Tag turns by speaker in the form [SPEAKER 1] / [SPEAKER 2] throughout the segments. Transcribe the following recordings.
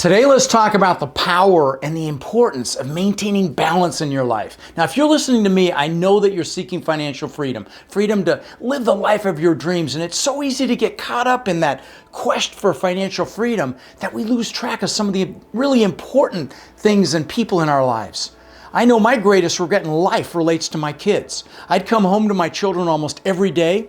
[SPEAKER 1] Today, let's talk about the power and the importance of maintaining balance in your life. Now, if you're listening to me, I know that you're seeking financial freedom, freedom to live the life of your dreams. And it's so easy to get caught up in that quest for financial freedom that we lose track of some of the really important things and people in our lives. I know my greatest regret in life relates to my kids. I'd come home to my children almost every day,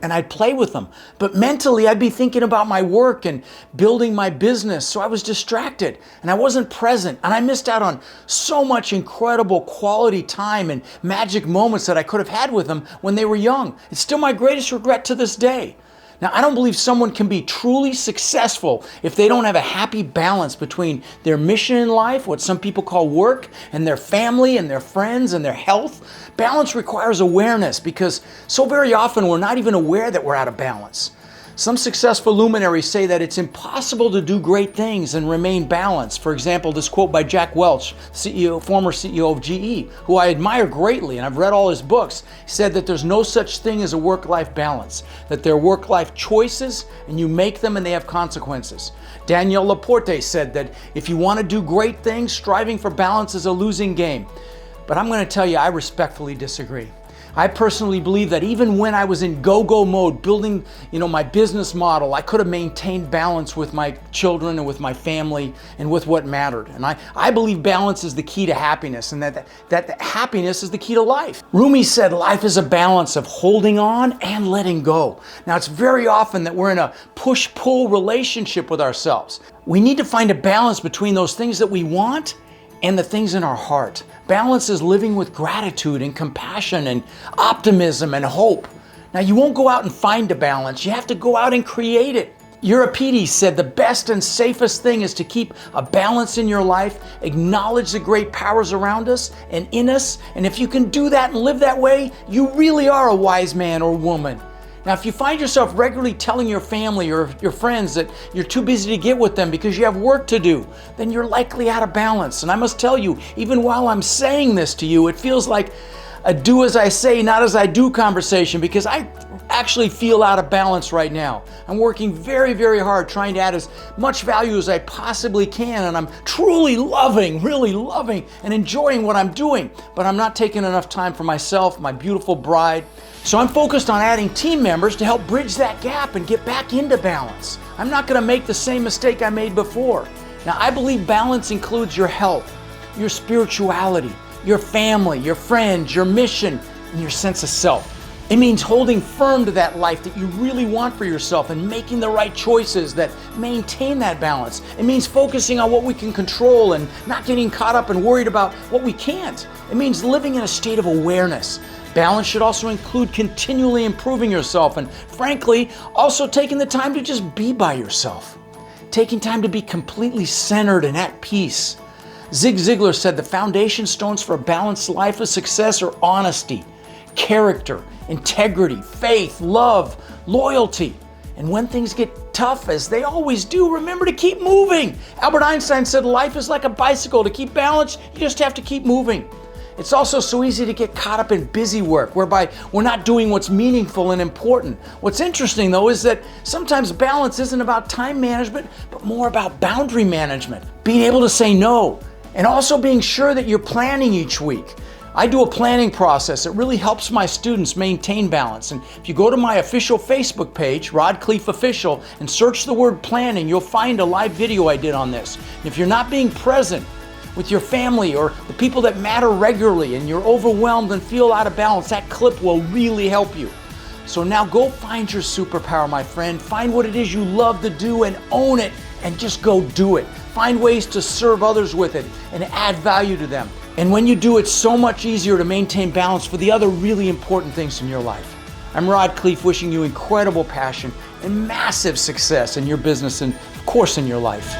[SPEAKER 1] and I'd play with them. But mentally, I'd be thinking about my work and building my business. So I was distracted and I wasn't present. And I missed out on so much incredible quality time and magic moments that I could have had with them when they were young. It's still my greatest regret to this day. Now, I don't believe someone can be truly successful if they don't have a happy balance between their mission in life, what some people call work, and their family and their friends and their health. Balance requires awareness because so very often we're not even aware that we're out of balance. Some successful luminaries say that it's impossible to do great things and remain balanced. For example, this quote by Jack Welch, former CEO of GE, who I admire greatly, and I've read all his books, said that there's no such thing as a work-life balance, that they're work-life choices and you make them and they have consequences. Danielle Laporte said that if you want to do great things, striving for balance is a losing game. But I'm going to tell you, I respectfully disagree. I personally believe that even when I was in go-go mode, building, my business model, I could have maintained balance with my children and with my family and with what mattered. And I believe balance is the key to happiness, and that happiness is the key to life. Rumi said life is a balance of holding on and letting go. Now, it's very often that we're in a push-pull relationship with ourselves. We need to find a balance between those things that we want and the things in our heart. Balance is living with gratitude and compassion and optimism and hope. Now, you won't go out and find a balance. You have to go out and create it. Euripides said the best and safest thing is to keep a balance in your life, acknowledge the great powers around us and in us, and if you can do that and live that way, you really are a wise man or woman. Now, if you find yourself regularly telling your family or your friends that you're too busy to get with them because you have work to do, then you're likely out of balance. And I must tell you, even while I'm saying this to you, it feels like a do as I say, not as I do conversation, because I actually feel out of balance right now. I'm working very, very hard trying to add as much value as I possibly can, and I'm truly really loving and enjoying what I'm doing, but I'm not taking enough time for myself, my beautiful bride. So I'm focused on adding team members to help bridge that gap and get back into balance. I'm not going to make the same mistake I made before. Now, I believe balance includes your health, your spirituality, your family, your friends, your mission, and your sense of self. It means holding firm to that life that you really want for yourself and making the right choices that maintain that balance. It means focusing on what we can control and not getting caught up and worried about what we can't. It means living in a state of awareness. Balance should also include continually improving yourself and, frankly, also taking the time to just be by yourself. Taking time to be completely centered and at peace. Zig Ziglar said the foundation stones for a balanced life of success are honesty, character, integrity, faith, love, loyalty. And when things get tough, as they always do, remember to keep moving. Albert Einstein said life is like a bicycle. To keep balance, you just have to keep moving. It's also so easy to get caught up in busy work, whereby we're not doing what's meaningful and important. What's interesting, though, is that sometimes balance isn't about time management, but more about boundary management. Being able to say no, and also being sure that you're planning each week. I do a planning process that really helps my students maintain balance. And if you go to my official Facebook page, Rod Khleif Official, and search the word planning, you'll find a live video I did on this. And if you're not being present with your family or the people that matter regularly and you're overwhelmed and feel out of balance, that clip will really help you. So now go find your superpower, my friend. Find what it is you love to do and own it, and just go do it. Find ways to serve others with it and add value to them. And when you do, it's so much easier to maintain balance for the other really important things in your life. I'm Rod Khleif, wishing you incredible passion and massive success in your business and, of course, in your life.